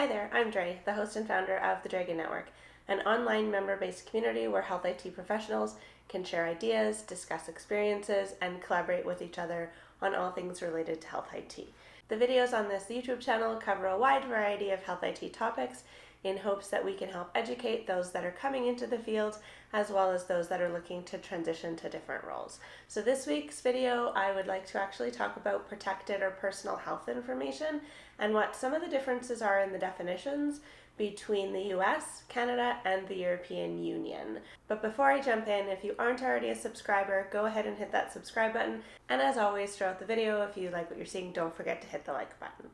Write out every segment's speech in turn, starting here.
Hi there, I'm Dre, the host and founder of the Dragon Network, an online member-based community where health IT professionals can share ideas, discuss experiences, and collaborate with each other on all things related to health IT. The videos on this YouTube channel cover a wide variety of health IT topics in hopes that we can help educate those that are coming into the field as well as those that are looking to transition to different roles. So this week's video, I would like to actually talk about protected or personal health information and what some of the differences are in the definitions between the US, Canada, and the European Union. But before I jump in, if you aren't already a subscriber, go ahead and hit that subscribe button. And as always, throughout the video, if you like what you're seeing, don't forget to hit the like button.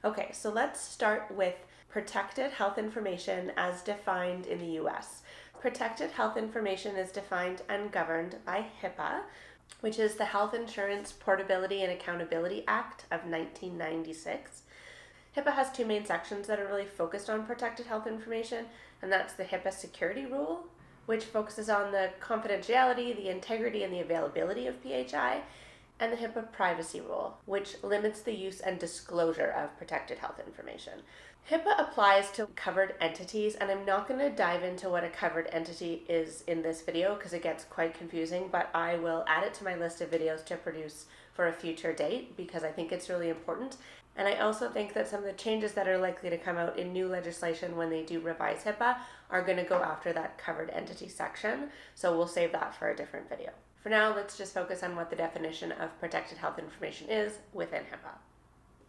Okay, so let's start with protected health information as defined in the US. Protected health information is defined and governed by HIPAA, which is the Health Insurance Portability and Accountability Act of 1996. HIPAA has two main sections that are really focused on protected health information, and that's the HIPAA Security Rule, which focuses on the confidentiality, the integrity, and the availability of PHI, and the HIPAA Privacy Rule, which limits the use and disclosure of protected health information. HIPAA applies to covered entities, and I'm not going to dive into what a covered entity is in this video because it gets quite confusing, but I will add it to my list of videos to produce for a future date because I think it's really important. And I also think that some of the changes that are likely to come out in new legislation when they do revise HIPAA are going to go after that covered entity section, so we'll save that for a different video. For now, let's just focus on what the definition of protected health information is within HIPAA.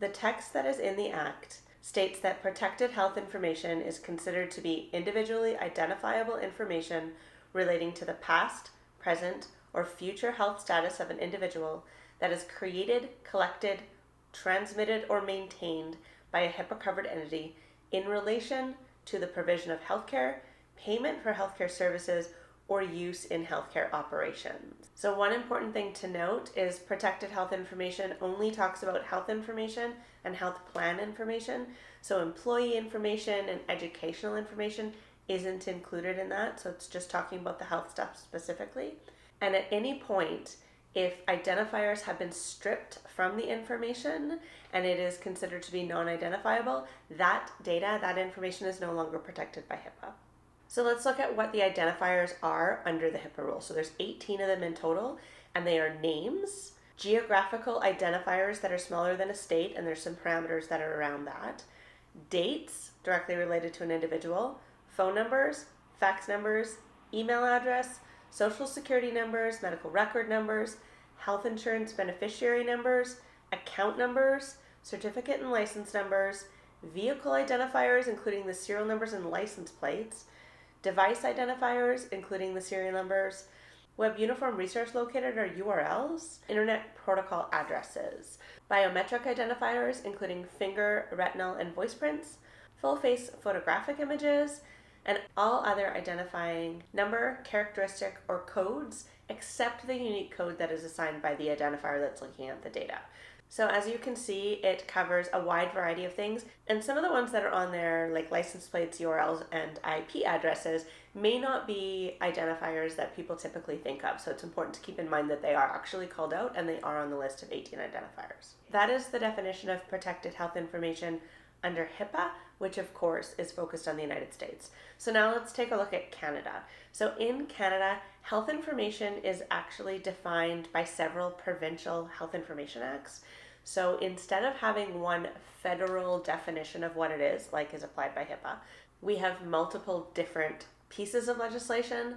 The text that is in the Act states that protected health information is considered to be individually identifiable information relating to the past, present, or future health status of an individual that is created, collected, transmitted, or maintained by a HIPAA-covered entity in relation to the provision of healthcare, payment for healthcare services, or use in healthcare operations. So one important thing to note is protected health information only talks about health information and health plan information. So employee information and educational information isn't included in that. So it's just talking about the health stuff specifically. And at any point, if identifiers have been stripped from the information and it is considered to be non-identifiable, that data, that information is no longer protected by HIPAA. So let's look at what the identifiers are under the HIPAA rule. So there's 18 of them in total, and they are names, geographical identifiers that are smaller than a state, and there's some parameters that are around that, dates directly related to an individual, phone numbers, fax numbers, email address, social security numbers, medical record numbers, health insurance beneficiary numbers, account numbers, certificate and license numbers, vehicle identifiers including the serial numbers and license plates, device identifiers, including the serial numbers, Web Uniform Resource Locator or URLs, Internet Protocol addresses, biometric identifiers, including finger, retinal, and voice prints, full face photographic images, and all other identifying number, characteristic, or codes, except the unique code that is assigned by the identifier that's looking at the data. So as you can see, it covers a wide variety of things, and some of the ones that are on there, like license plates, URLs, and IP addresses, may not be identifiers that people typically think of. So it's important to keep in mind that they are actually called out and they are on the list of 18 identifiers. That is the definition of protected health information under HIPAA, which of course is focused on the United States. So now let's take a look at Canada. So in Canada, health information is actually defined by several provincial health information acts. So instead of having one federal definition of what it is, like is applied by HIPAA, we have multiple different pieces of legislation,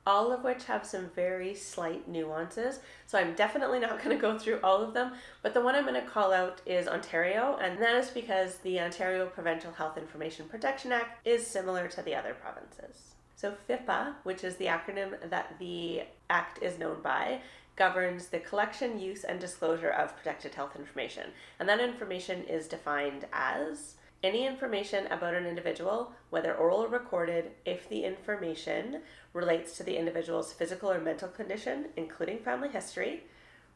all of which have some very slight nuances. So I'm definitely not going to go through all of them, but the one I'm going to call out is Ontario, and that is because the Ontario Provincial Health Information Protection Act is similar to the other provinces. So PHIPA, which is the acronym that the act is known by, governs the collection, use, and disclosure of protected health information. And that information is defined as any information about an individual, whether oral or recorded, if the information relates to the individual's physical or mental condition, including family history,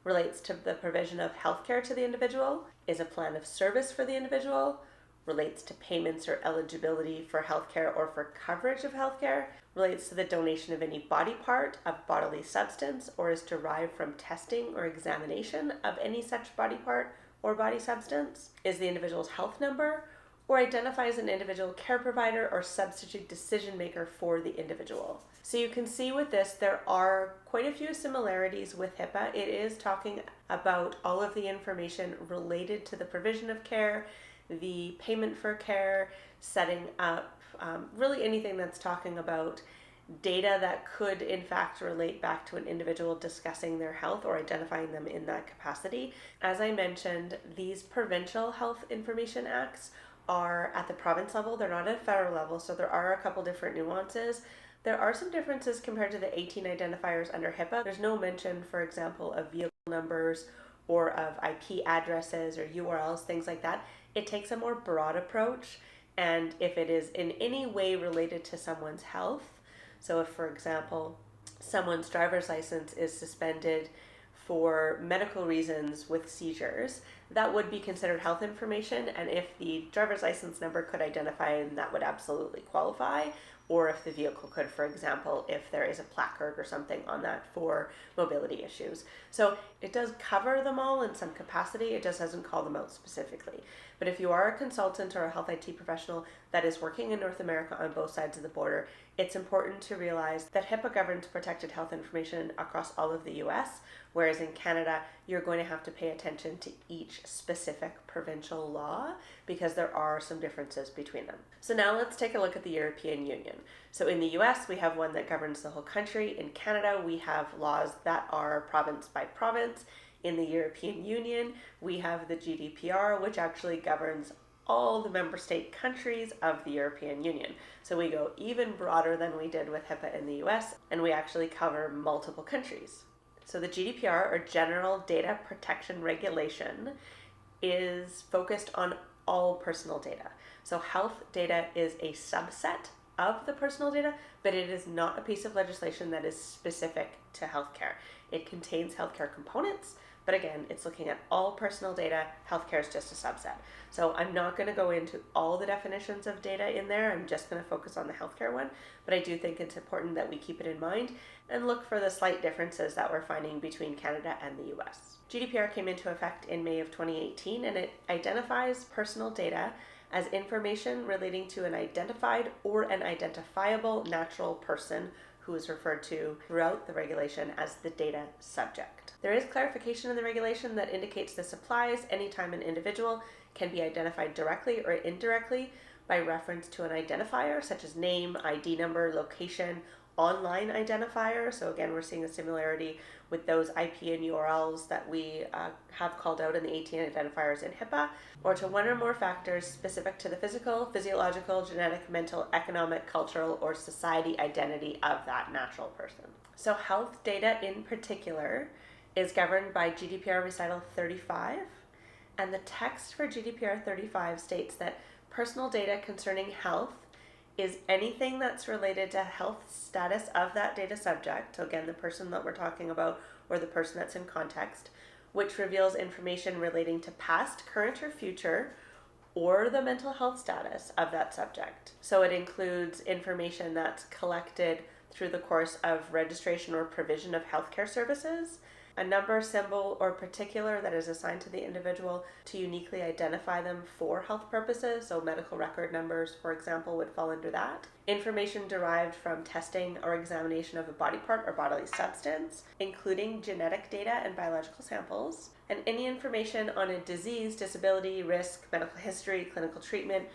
relates to the provision of healthcare to the individual, is a plan of service for the individual, relates to payments or eligibility for healthcare or for coverage of healthcare, relates to the donation of any body part of bodily substance, or is derived from testing or examination of any such body part or body substance, is the individual's health number, or identifies an individual care provider or substitute decision maker for the individual. So you can see with this, there are quite a few similarities with HIPAA. It is talking about all of the information related to the provision of care, the payment for care, setting up, really anything that's talking about data that could in fact relate back to an individual discussing their health or identifying them in that capacity. As I mentioned, these provincial health information acts are at the province level, they're not at federal level, so there are a couple different nuances. There are some differences compared to the 18 identifiers under HIPAA. There's no mention, for example, of vehicle numbers or of IP addresses or URLs, things like that. It takes a more broad approach, and if it is in any way related to someone's health, so if, for example, someone's driver's license is suspended for medical reasons with seizures, that would be considered health information, and if the driver's license number could identify, then that would absolutely qualify, or if the vehicle could, for example, if there is a placard or something on that for mobility issues. So it does cover them all in some capacity, it just doesn't call them out specifically. But if you are a consultant or a health IT professional that is working in North America on both sides of the border, it's important to realize that HIPAA governs protected health information across all of the US, whereas in Canada, you're going to have to pay attention to each specific provincial law because there are some differences between them. So now let's take a look at the European Union. So in the US, we have one that governs the whole country. In Canada, we have laws that are province by province. In the European Union, we have the GDPR, which actually governs all the member state countries of the European Union. So we go even broader than we did with HIPAA in the US, and we actually cover multiple countries. So the GDPR, or General Data Protection Regulation, is focused on all personal data. So health data is a subset of the personal data, but it is not a piece of legislation that is specific to healthcare. It contains healthcare components, but again, it's looking at all personal data. Healthcare is just a subset. So I'm not going to go into all the definitions of data in there. I'm just going to focus on the healthcare one. But I do think it's important that we keep it in mind and look for the slight differences that we're finding between Canada and the US. GDPR came into effect in May of 2018, and it identifies personal data as information relating to an identified or an identifiable natural person who is referred to throughout the regulation as the data subject. There is clarification in the regulation that indicates this applies anytime an individual can be identified directly or indirectly by reference to an identifier such as name, ID number, location, online identifier. So again, we're seeing a similarity with those IP and URLs that we have called out in the 18 identifiers in HIPAA, or to one or more factors specific to the physical, physiological, genetic, mental, economic, cultural, or society identity of that natural person. So health data in particular is governed by GDPR Recital 35, and the text for GDPR 35 states that personal data concerning health is anything that's related to health status of that data subject, so again, the person that we're talking about or the person that's in context, which reveals information relating to past, current, or future, or the mental health status of that subject. So it includes information that's collected through the course of registration or provision of healthcare services, a number, symbol, or particular that is assigned to the individual to uniquely identify them for health purposes, so medical record numbers, for example, would fall under that. Information derived from testing or examination of a body part or bodily substance, including genetic data and biological samples, and any information on a disease, disability, risk, medical history, clinical treatment,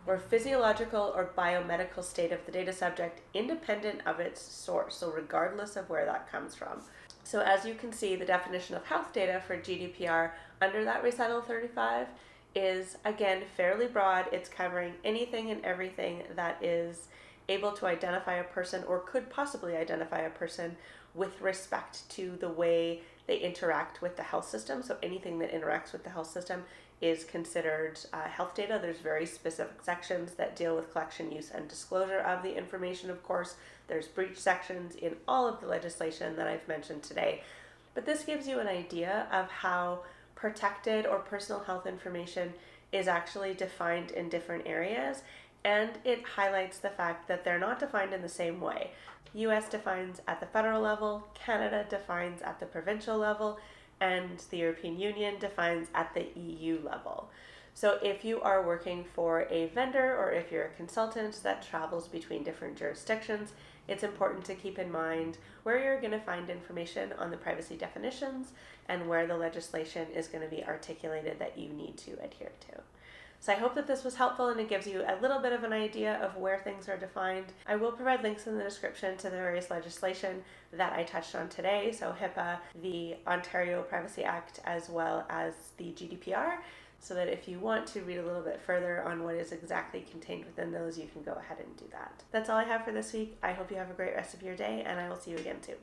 or physiological or biomedical state of the data subject independent of its source, so regardless of where that comes from. So as you can see, the definition of health data for GDPR under that Recital 35 is, again, fairly broad. It's covering anything and everything that is able to identify a person or could possibly identify a person with respect to the way they interact with the health system. So anything that interacts with the health system is considered health data. There's very specific sections that deal with collection, use, and disclosure of the information, of course. There's breach sections in all of the legislation that I've mentioned today. But this gives you an idea of how protected or personal health information is actually defined in different areas, and it highlights the fact that they're not defined in the same way. US defines at the federal level, Canada defines at the provincial level, and the European Union defines at the EU level. So if you are working for a vendor or if you're a consultant that travels between different jurisdictions, it's important to keep in mind where you're going to find information on the privacy definitions and where the legislation is going to be articulated that you need to adhere to. So I hope that this was helpful and it gives you a little bit of an idea of where things are defined. I will provide links in the description to the various legislation that I touched on today, so HIPAA, the Ontario Privacy Act, as well as the GDPR, so that if you want to read a little bit further on what is exactly contained within those, you can go ahead and do that. That's all I have for this week. I hope you have a great rest of your day, and I will see you again soon.